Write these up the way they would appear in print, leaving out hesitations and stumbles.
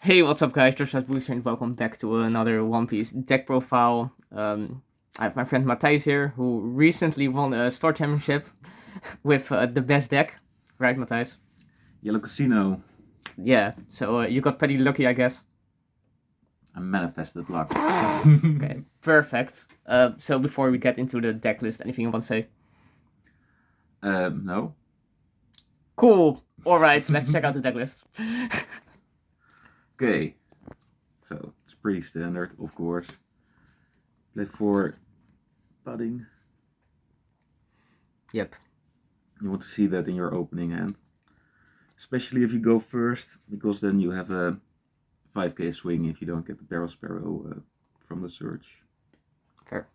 Hey, what's up guys, Just Booster and welcome back to another One Piece deck profile. I have my friend Mathijs here, who recently won a Store Championship with the best deck. Right, Mathijs? Yellow Casino. Yeah, so you got pretty lucky, I guess. I manifested luck. Okay, perfect. So before we get into the deck list, anything you want to say? No. Cool. Alright, let's check out the deck list. Okay. So, it's pretty standard, of course. Play 4 pudding. Yep. You want to see that in your opening hand. Especially if you go first, because then you have a 5k swing if you don't get the Barrel Sparrow from the search. Fair.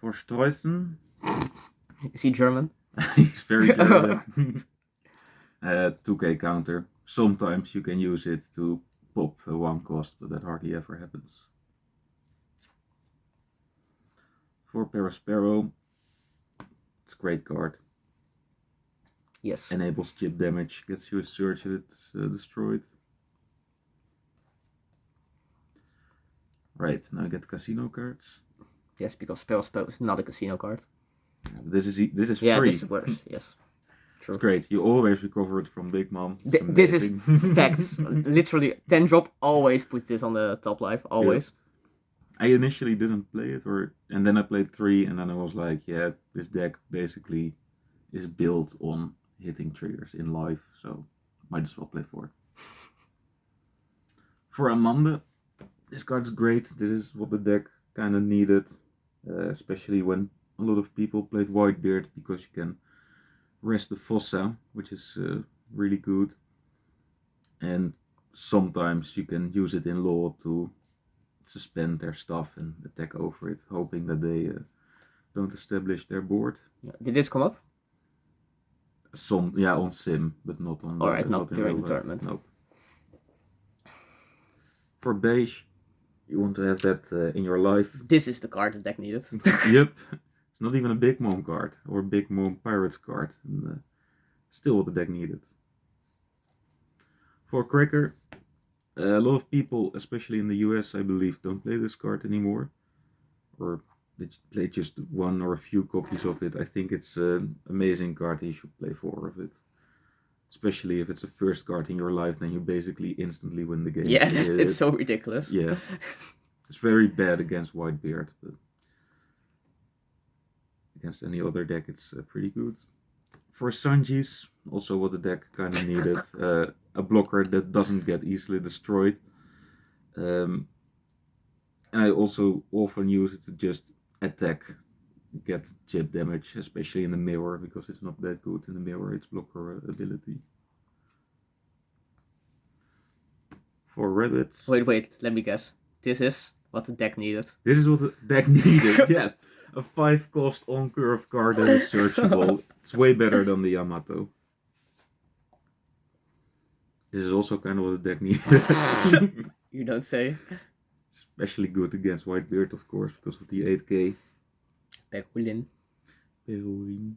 For Streusen. Is he German? He's very German. 2k counter. Sometimes you can use it to pop a 1 cost, but that hardly ever happens. For Parasparrow, it's a great card. Yes. Enables chip damage, gets you a search if it's destroyed. Right, now I get casino cards. Yes, because Spell is not a casino card. This is free. Yeah, this is worse, yes. True. It's great. You always recover it from Big Mom. This is facts. Literally, 10 drop always put this on the top life. Always. Yeah. I initially didn't play it, and then I played 3, and then I was like, yeah, this deck basically is built on hitting triggers in live, so might as well play 4. For Amanda, this card's great. This is what the deck kind of needed, especially when a lot of people played Whitebeard, because you can rest the Fossa, which is really good, and sometimes you can use it in law to suspend their stuff and attack over it, hoping that they don't establish their board. Did this come up? On sim, but not on. Alright, not during the tournament. Nope. For beige, you want to have that in your life. This is the card the deck needed. Yep. It's not even a Big Mom card or a Big Mom Pirates card. And, still what the deck needed. For Cracker, a lot of people, especially in the US, I believe, don't play this card anymore. Or they play just 1 or a few copies of it. I think it's an amazing card and you should play 4 of it. Especially if it's the first card in your life, then you basically instantly win the game. Yeah, it's so ridiculous. Yeah. It's very bad against Whitebeard, but against any other deck it's pretty good. For Sanji's, also what the deck kind of needed, a blocker that doesn't get easily destroyed. And I also often use it to just attack, get chip damage, especially in the mirror, because it's not that good in the mirror, its blocker ability. For rabbits. Wait, let me guess. This is what the deck needed. This is what the deck needed, yeah. A 5 cost on curve card that is searchable. It's way better than the Yamato. This is also kind of what the deck needed. You don't say. Especially good against Whitebeard, of course, because of the 8k. Perulin. And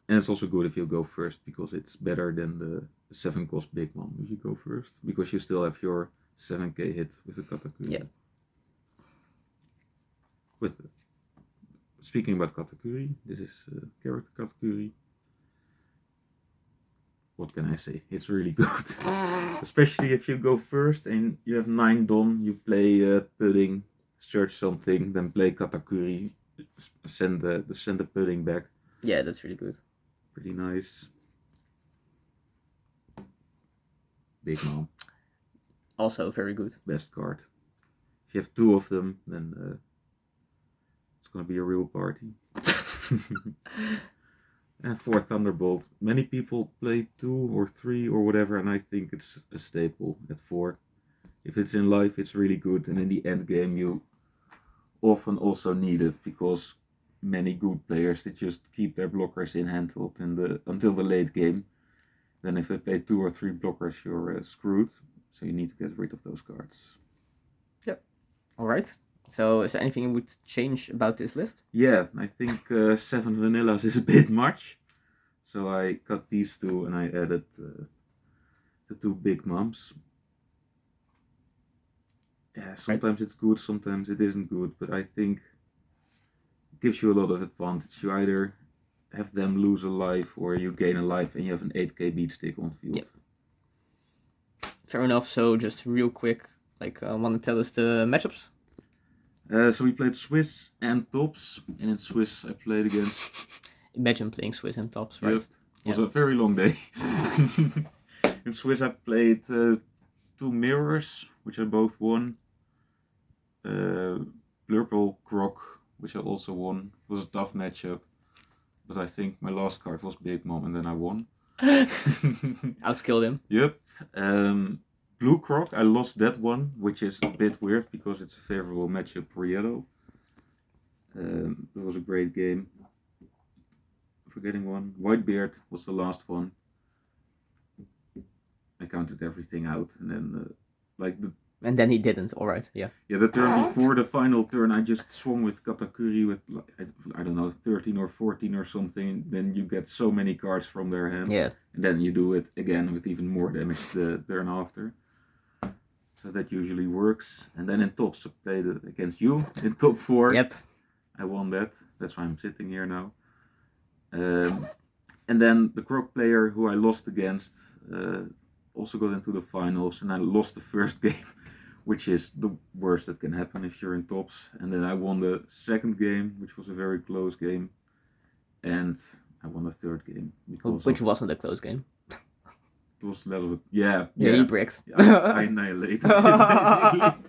it's also good if you go first, because it's better than the 7 cost Big Mom if you go first. Because you still have your 7k hit with the Katakuri. Yeah. Speaking about Katakuri, this is character Katakuri. What can I say? It's really good. Especially if you go first and you have 9 Don, you play Pudding, search something, then play Katakuri, send the Pudding back. Yeah, that's really good. Pretty nice. Big Mom. Also very good. Best card. If you have 2 of them, then it's gonna be a real party. And for Thunderbolt, many people play 2 or 3 or whatever, and I think it's a staple at 4. If it's in life, it's really good, and in the end game, you often also need it, because many good players, they just keep their blockers in hand until the late game. Then if they play 2 or 3 blockers, you're screwed. So you need to get rid of those cards. Yep. Alright. So is there anything you would change about this list? Yeah, I think 7 vanillas is a bit much. So I cut these 2 and I added the 2 Big Moms. Yeah, sometimes it's good, sometimes it isn't good, but I think it gives you a lot of advantage. You either have them lose a life or you gain a life and you have an 8k beat stick on field. Yep. Fair enough. So just real quick, want to tell us the matchups? So we played Swiss and Tops, and in Swiss I played against... Imagine playing Swiss and Tops, right? Yep. It was a very long day. In Swiss I played 2 mirrors, which I both won. Blurple Croc, which I also won. It was a tough matchup, but I think my last card was Big Mom and then I won. Outskilled him. Yep. Blue Croc, I lost that one, which is a bit weird because it's a favorable matchup for yellow. It was a great game. Forgetting one. Whitebeard was the last one. I counted everything out, and then And then he didn't. All right. Yeah. Yeah, the turn before the final turn, I just swung with Katakuri with I don't know 13 or 14 or something. Then you get so many cards from their hand. Yeah. And then you do it again with even more damage the turn after. So that usually works. And then in tops, I played against you in top 4. Yep. I won that. That's why I'm sitting here now. And then the Croc player who I lost against also got into the finals, and I lost the first game, which is the worst that can happen if you're in tops. And then I won the second game, which was a very close game, and I won the third game Which wasn't a close game. It was a little bit, yeah. He bricked. I annihilated him,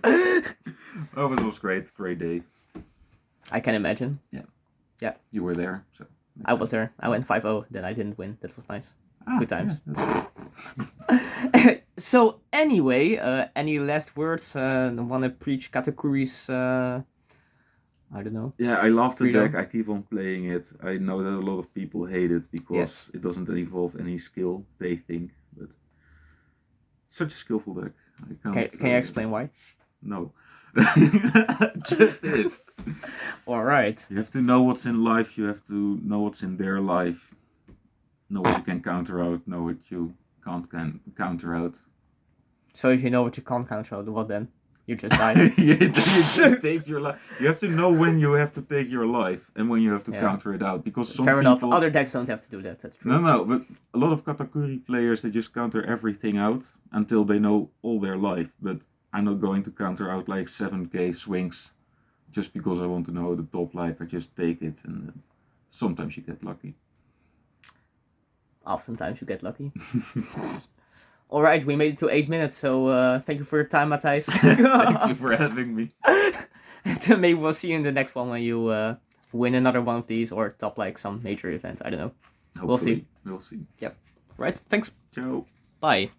basically. Oh, but it was great day. I can imagine. Yeah. You were there, so. I was there. I went 5-0, then I didn't win. That was nice. Good times. Yeah, So anyway, any last words? Want to preach Katakuri's? I don't know. Yeah, I love the Freedom. deck. I keep on playing it. I know that a lot of people hate it because it doesn't involve any skill, they think. But it's such a skillful deck. Can you explain why? No. Just is. All right. You have to know what's in life. You have to know what's in their life. Know what you can counter out. Know what you can't counter out. So if you know what you can't counter out, what then? You just die. You just take your life. You have to know when you have to take your life and when you have to counter it out. Because some Fair enough. people... Other decks don't have to do that. That's true. No, but a lot of Katakuri players, they just counter everything out until they know all their life. But I'm not going to counter out like 7k swings just because I want to know the top life. I just take it, and sometimes you get lucky. Oftentimes you get lucky. All right, we made it to 8 minutes, so thank you for your time, Mathijs. Thank you for having me. And maybe we'll see you in the next one when you win another one of these or top like some major event. I don't know. Hopefully, We'll see. We'll see. Yep. Right. Thanks. Ciao. Bye.